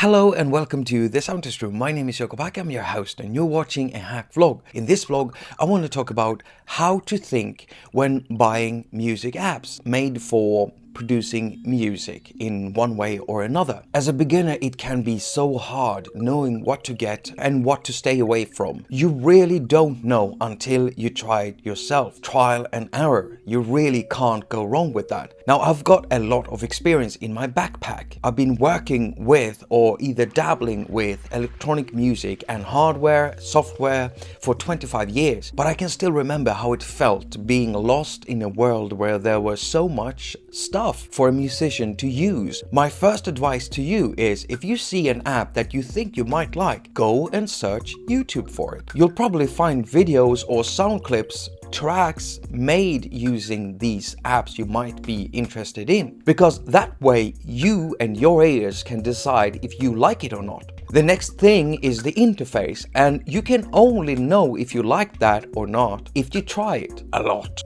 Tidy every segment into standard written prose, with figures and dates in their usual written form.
Hello and welcome to the Sound Test Room. My name is Jakob. I'm your host and you're watching a hack vlog. In this vlog, I want to talk about how to think when buying music apps made for producing music in one way or another. As a beginner, it can be so hard knowing what to get and what to stay away from. You really don't know until you try it yourself. Trial and error. You really can't go wrong with that. Now, I've got a lot of experience in my backpack. I've been working with or either dabbling with electronic music and hardware, software for 25 years. But I can still remember how it felt being lost in a world where there was so much stuff for a musician to use. My first advice to you is, if you see an app that you think you might like, go and search YouTube for it. You'll probably find videos or sound clips, tracks made using these apps you might be interested in, because that way you and your ears can decide if you like it or not. The next thing is the interface, and you can only know if you like that or not if you try it a lot.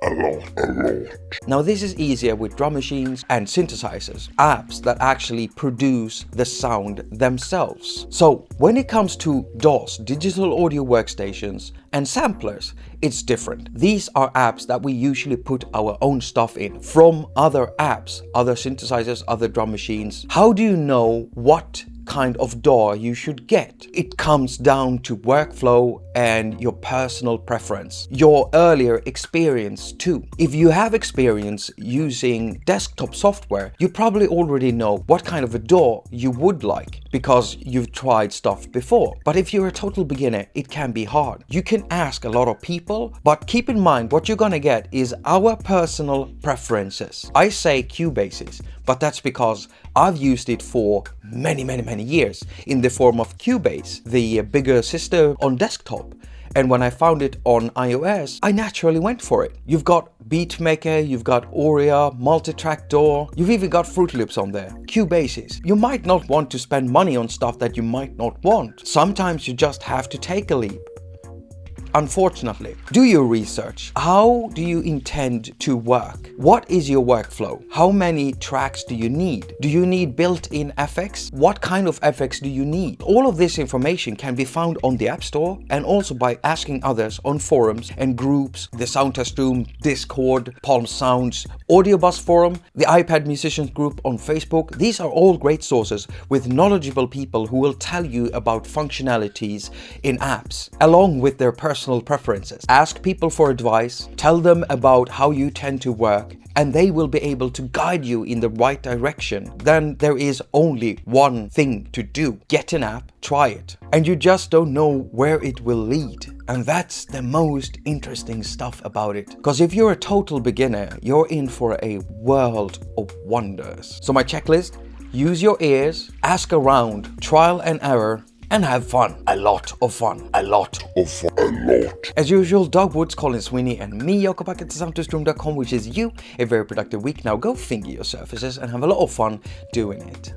Now, this is easier with drum machines and synthesizers, apps that actually produce the sound themselves. So when it comes to DAWs, digital audio workstations, and samplers, it's different. These are apps that we usually put our own stuff in from other apps, other synthesizers, other drum machines. How do you know what kind of DAW you should get? It comes down to workflow and your personal preference, your earlier experience too. If you have experience using desktop software, you probably already know what kind of a DAW you would like because you've tried stuff before. But if you're a total beginner, it can be hard. You can ask a lot of people, but keep in mind what you're gonna get is our personal preferences. I say Cubase's, but that's because I've used it for many years in the form of Cubase, the bigger sister on desktop. And when I found it on iOS, I naturally went for it. You've got Beatmaker, you've got Aurea, multi-track DAW, you've even got Fruity Loops on there. Cubase's. You might not want to spend money on stuff that you might not want. Sometimes you just have to take a leap. Unfortunately, do your research. How do you intend to work? What is your workflow? How many tracks do you need? Do you need built-in effects? What kind of effects do you need? All of this information can be found on the App Store and also by asking others on forums and groups, the Sound Test Room, Discord, Palm Sounds, Audio Bus Forum, the iPad Musicians Group on Facebook. These are all great sources with knowledgeable people who will tell you about functionalities in apps, along with their personal preferences. Ask people for advice, tell them about how you tend to work, and they will be able to guide you in the right direction. Then there is only one thing to do. Get an app, try it, and you just don't know where it will lead. And that's the most interesting stuff about it. Because if you're a total beginner, you're in for a world of wonders. So my checklist: use your ears, ask around, trial and error, and have fun. A lot of fun. As usual, Doug Woods, Colin Sweeney, and me, Jakob, at thesoundtestroom.com, which is you. A very productive week. Now go finger your surfaces and have a lot of fun doing it.